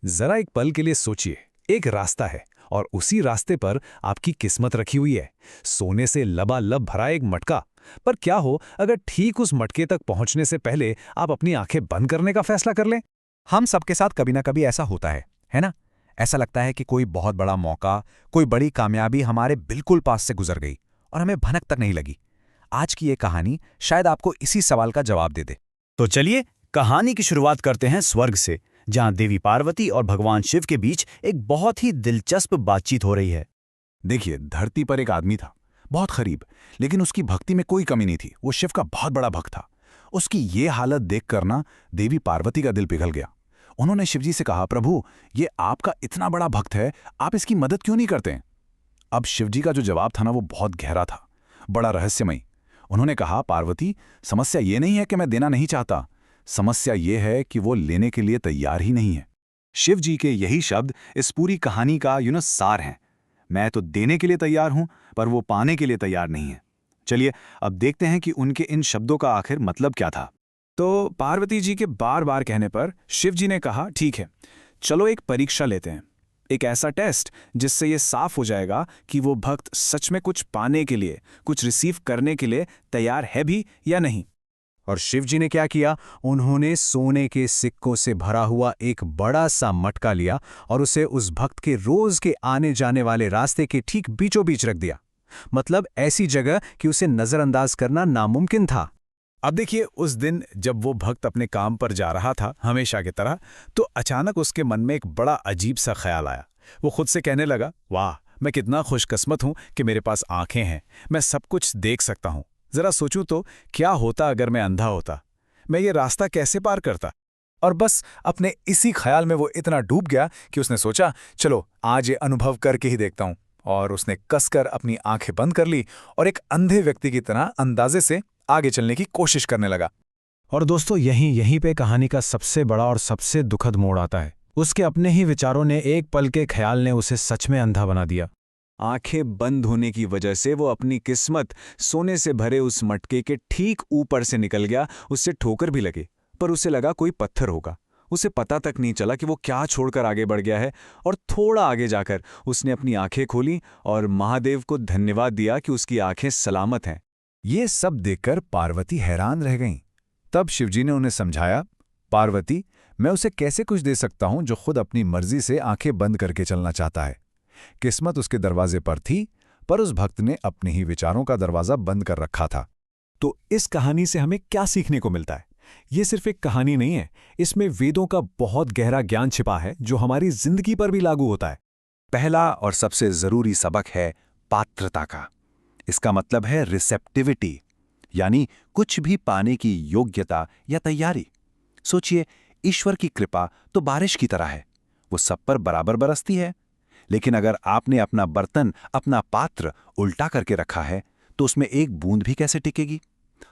जरा एक पल के लिए सोचिए, एक रास्ता है और उसी रास्ते पर आपकी किस्मत रखी हुई है, सोने से लबालब भरा एक मटका। पर क्या हो अगर ठीक उस मटके तक पहुंचने से पहले आप अपनी आंखें बंद करने का फैसला कर लें? हम सबके साथ कभी ना कभी ऐसा होता है ना? ऐसा लगता है कि कोई बहुत बड़ा मौका, कोई बड़ी कामयाबी हमारे बिल्कुल पास से गुजर गई और हमें भनक तक नहीं लगी। आज की ये कहानी शायद आपको इसी सवाल का जवाब दे दे। तो चलिए कहानी की शुरुआत करते हैं स्वर्ग से, जहां देवी पार्वती और भगवान शिव के बीच एक बहुत ही दिलचस्प बातचीत हो रही है। देखिए, धरती पर एक आदमी था, बहुत गरीब, लेकिन उसकी भक्ति में कोई कमी नहीं थी। वो शिव का बहुत बड़ा भक्त था। उसकी ये हालत देखकर ना देवी पार्वती का दिल पिघल गया। उन्होंने शिवजी से कहा, प्रभु, ये आपका इतना बड़ा भक्त है, आप इसकी मदद क्यों नहीं करते? अब शिवजी का जो जवाब था ना, वो बहुत गहरा था, बड़ा रहस्यमयी। उन्होंने कहा, पार्वती, समस्या ये नहीं है कि मैं देना नहीं चाहता, समस्या ये है कि वो लेने के लिए तैयार ही नहीं है। शिव जी के यही शब्द इस पूरी कहानी का सार हैं। मैं तो देने के लिए तैयार हूं, पर वो पाने के लिए तैयार नहीं है। चलिए अब देखते हैं कि उनके इन शब्दों का आखिर मतलब क्या था। तो पार्वती जी के बार बार कहने पर शिव जी ने कहा, ठीक है, चलो एक परीक्षा लेते हैं, एक ऐसा टेस्ट जिससे ये साफ हो जाएगा कि वो भक्त सच में कुछ पाने के लिए, कुछ रिसीव करने के लिए तैयार है भी या नहीं। और शिव जी ने क्या किया? उन्होंने सोने के सिक्कों से भरा हुआ एक बड़ा सा मटका लिया और उसे उस भक्त के रोज के आने जाने वाले रास्ते के ठीक बीचों बीच रख दिया। मतलब ऐसी जगह कि उसे नजरअंदाज करना नामुमकिन था। अब देखिए, उस दिन जब वो भक्त अपने काम पर जा रहा था हमेशा की तरह, तो अचानक उसके मन में एक बड़ा अजीब सा ख्याल आया। वो खुद से कहने लगा, वाह, मैं कितना खुशकिस्मत हूं कि मेरे पास आंखें हैं, मैं सब कुछ देख सकता हूं। जरा सोचूं तो क्या होता अगर मैं अंधा होता, मैं ये रास्ता कैसे पार करता? और बस अपने इसी ख्याल में वो इतना डूब गया कि उसने सोचा, चलो आज ये अनुभव करके ही देखता हूं। और उसने कसकर अपनी आंखें बंद कर ली और एक अंधे व्यक्ति की तरह अंदाजे से आगे चलने की कोशिश करने लगा। और दोस्तों, यहीं पे कहानी का सबसे बड़ा और सबसे दुखद मोड़ आता है। उसके अपने ही विचारों ने, एक पल के ख्याल ने उसे सच में अंधा बना दिया। आंखें बंद होने की वजह से वो अपनी किस्मत सोने से भरे उस मटके के ठीक ऊपर से निकल गया। उससे ठोकर भी लगे, पर उसे लगा कोई पत्थर होगा। उसे पता तक नहीं चला कि वो क्या छोड़कर आगे बढ़ गया है। और थोड़ा आगे जाकर उसने अपनी आंखें खोली और महादेव को धन्यवाद दिया कि उसकी आंखें सलामत हैं। ये सब देखकर पार्वती हैरान रह गईं। तब शिवजी ने उन्हें समझाया, पार्वती, मैं उसे कैसे कुछ दे सकता हूं जो खुद अपनी मर्जी से आंखें बंद करके चलना चाहता है। किस्मत उसके दरवाजे पर थी, पर उस भक्त ने अपने ही विचारों का दरवाजा बंद कर रखा था। तो इस कहानी से हमें क्या सीखने को मिलता है? ये सिर्फ एक कहानी नहीं है, इसमें वेदों का बहुत गहरा ज्ञान छिपा है जो हमारी जिंदगी पर भी लागू होता है। पहला और सबसे जरूरी सबक है पात्रता का। इसका मतलब है रिसेप्टिविटी, यानी कुछ भी पाने की योग्यता या तैयारी। सोचिए, ईश्वर की कृपा तो बारिश की तरह है, वो सब पर बराबर बरसती है। लेकिन अगर आपने अपना बर्तन, अपना पात्र उल्टा करके रखा है, तो उसमें एक बूंद भी कैसे टिकेगी?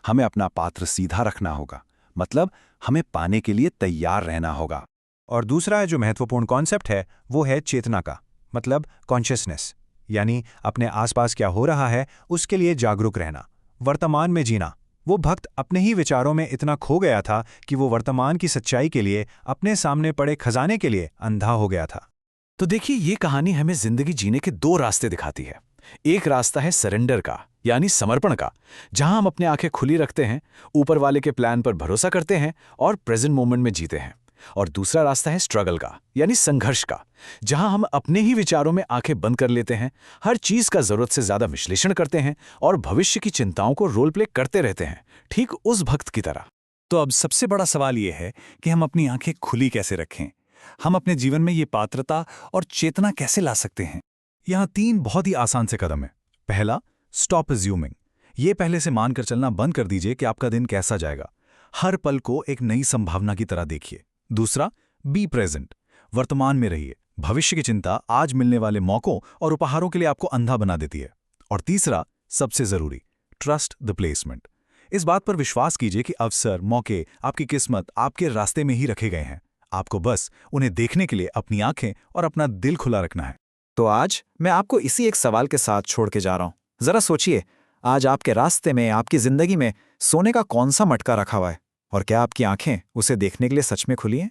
हमें अपना पात्र सीधा रखना होगा, मतलब हमें पाने के लिए तैयार रहना होगा। और दूसरा जो महत्वपूर्ण कॉन्सेप्ट है वो है चेतना का, मतलब कॉन्शियसनेस, यानी अपने आसपास क्या हो रहा है उसके लिए जागरूक रहना, वर्तमान में जीना। वो भक्त अपने ही विचारों में इतना खो गया था कि वो वर्तमान की सच्चाई के लिए, अपने सामने पड़े खजाने के लिए अंधा हो गया था। तो देखिए, ये कहानी हमें जिंदगी जीने के दो रास्ते दिखाती है। एक रास्ता है सरेंडर का, यानी समर्पण का, जहां हम अपने आंखें खुली रखते हैं, ऊपर वाले के प्लान पर भरोसा करते हैं और प्रेजेंट मोमेंट में जीते हैं। और दूसरा रास्ता है स्ट्रगल का, यानी संघर्ष का, जहां हम अपने ही विचारों में आंखें बंद कर लेते हैं, हर चीज का जरूरत से ज्यादा विश्लेषण करते हैं और भविष्य की चिंताओं को रोल प्ले करते रहते हैं, ठीक उस भक्त की तरह। तो अब सबसे बड़ा सवाल यह है कि हम अपनी आंखें खुली कैसे रखें? हम अपने जीवन में ये पात्रता और चेतना कैसे ला सकते हैं? यहां 3 बहुत ही आसान से कदम है। पहला, स्टॉप अज्यूमिंग। ये पहले से मानकर चलना बंद कर दीजिए कि आपका दिन कैसा जाएगा। हर पल को एक नई संभावना की तरह देखिए। दूसरा, बी प्रेजेंट। वर्तमान में रहिए। भविष्य की चिंता आज मिलने वाले मौकों और उपहारों के लिए आपको अंधा बना देती है। और तीसरा, सबसे जरूरी, ट्रस्ट द प्लेसमेंट। इस बात पर विश्वास कीजिए कि अवसर, मौके, आपकी किस्मत आपके रास्ते में ही रखे गए हैं। आपको बस उन्हें देखने के लिए अपनी आंखें और अपना दिल खुला रखना है। तो आज मैं आपको इसी एक सवाल के साथ छोड़ के जा रहा हूं। जरा सोचिए, आज आपके रास्ते में, आपकी जिंदगी में सोने का कौन सा मटका रखा हुआ है? और क्या आपकी आंखें उसे देखने के लिए सच में खुली हैं?